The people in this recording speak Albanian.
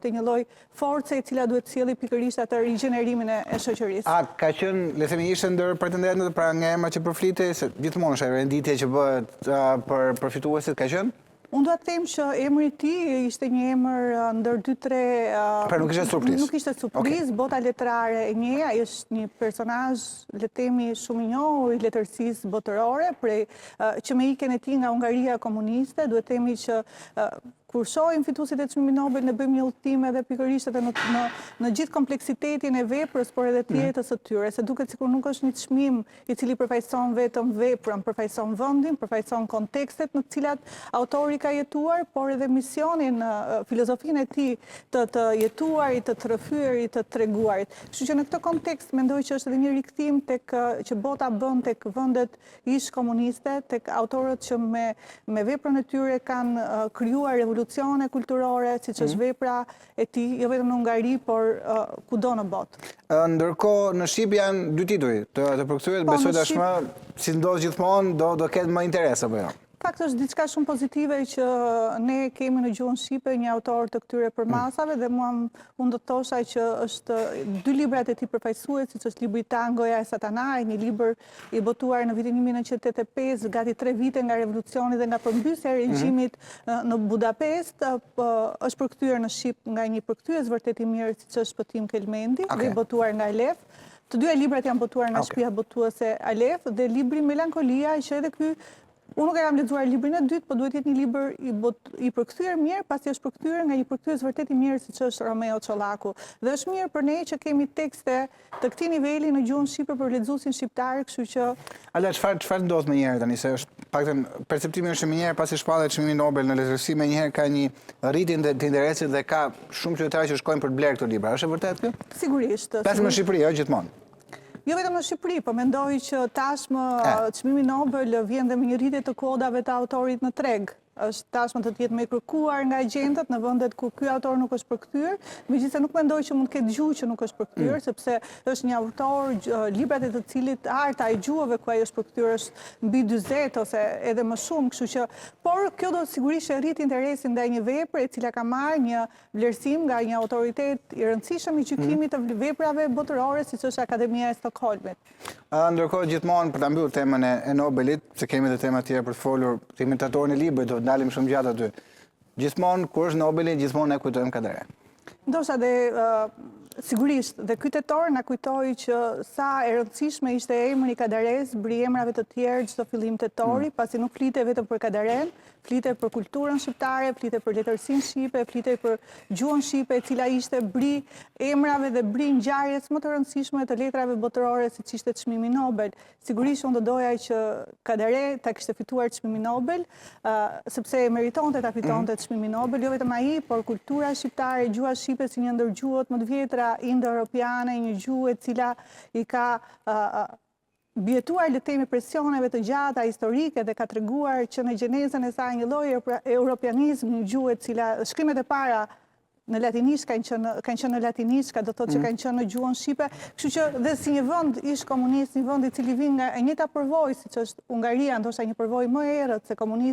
të një lloj force e cila duhet sjellë pikërisht atë rigjenerimin e shoqërisë. A ka qenë, le themi, ishte ndër pretendentët pra nga emra që përflitej, se gjithmonë është ajo renditje që bëhet për përfituesit, ka qenë? Unë do të them që emri i tij ishte një emër ndër 2-3. Pra nuk ishte surprizë. Nuk ishte surprizë, bota letrare e njeh, ai është një personazh, le të themi, shumë i njohur i letërsisë botërore, që me ikjen e tij nga Hungaria komuniste, duhet të themi që kur shohim fituesit e çmimit Nobel, ne bëjmë një udhëtim edhe pikërisht edhe në gjithë kompleksitetin e veprës, por edhe të jetës së tyre, se duket sikur nuk është një çmim i cili përfaqëson vetëm veprën, përfaqëson vendin, përfaqëson kontekstet në të cilat autori ka jetuar, por edhe misionin, filozofinë e tij të jetuarit, të rrëfyerit, të treguarit. Kështu që në këtë kontekst mendoj që është edhe një rikthim tek që bota bën tek vendet ish komuniste, tek autorët që me veprën e tyre kanë krijuar revolucione kulturore, siç është vepra e tij, jo vetëm në Hungari, por kudo në botë. Ndërkohë në Shqip janë dy tituj të përkthyer, besoj tashmë si ndodh gjithmonë do ketë më interes apo jo? Fakt është diçka shumë pozitive që ne kemi në gjuhën shqipe një autor të këtyre përmasave dhe unë do të thosha që është 2 librat e tij përfaqësues, siç është libri Tangoja e Satanait, një libër i botuar në vitin 1985, gati 3 vite nga revolucioni dhe nga përmbysja e regjimit në Budapest, është përkthyer në shqip nga një përkthyes vërtet i mirë, siç është Pëtim Kelmendi, dhe i botuar nga Alef. Të dyja librat janë botuar nga shtëpia botuese Alef dhe libri Melankolia, që edhe ky unë nuk e kam lexuar librin e dytë, po duhet jetë një libër i përkthyer mirë, pasi është përkthyer nga një përkthyes vërtet i mirë siç është Romeo Çollaku. Dhe është mirë për ne që kemi tekste të këtij niveli në gjuhën shqipe për lexuesin shqiptar, kështu që Ala, çfarë ndodh më njëherë tani, se është paktën perceptimi është më njëherë pasi shpallet çmimi Nobel në letërsi, më njëherë ka një rritje të interesit dhe ka shumë qytetarë që shkojnë për të blerë këto libra. Është e vërtetë kjo? Sigurisht. Vetëm në Shqipëri, jo gjithmonë. Jo vetëm në Shqipëri, po mendoj që tashmë çmimi Nobel vjen dhe me një rritje të kodave të autorit në treg. Është tashmë të jetë më kërkuar nga agjentët në vendet ku ky autor nuk është përkthyer, megjithëse nuk mendoj që mund të ketë gjuhë që nuk është përkthyer, sepse është një autor, librat e të cilit arta e gjuhëve ku ai është përkthyer është mbi 40 ose edhe më shumë, kështu që por kjo do sigurisht të rrit interesin ndaj një vepre e cila ka marrë një vlerësim nga një autoritet i rëndësishëm i gjykimit të veprave botërore, siç është Akademia e Stockholmit. Ndërkohë gjithmonë për ta mbyllur temën e Nobelit, se kemi edhe tema tjera për të folur, të imitatorin e librit, do të ndalim shumë gjatë aty. Gjithmonë kur është Nobeli, gjithmonë ne kujtojmë Kadare. Ndoshta dhe sigurisht dhe ky tetor na kujtoi që sa e rëndësishme ishte emri Kadares, bri emrave të tjerë çdo fillim tetori, pasi nuk flitej vetëm për Kadaren, flitej për kulturën shqiptare, flitej për letërsinë shqipe, flitej për gjuhën shqipe, e cila ishte bri emrave dhe bri ngjarjes më të rëndësishme të letrave botërore, siç ishte çmimi Nobel. Sigurisht unë do doja që Kadare ta kishte fituar çmimin Nobel, sepse e meritonte ta fitonte çmimin Nobel, jo vetëm ai, por kultura shqiptare, gjuha shqipe si një ndër gjuhët më të vjetra indo-europiane, një gjuhë e cila i ka bjetuar le të themi presioneve të gjata historike dhe ka treguar që në gjenezën e saj një lloj europianizmi, një gjuhë e cila shkrimet e para në latinisht kanë qenë në latinisht, ka do thotë që kanë qenë në gjuhën shqipe, kështu që dhe si një vend ish komunist, një vend i cili vjen nga e njëjta përvojë siç është Hungaria, ndoshta një përvojë më e errët se komunizmi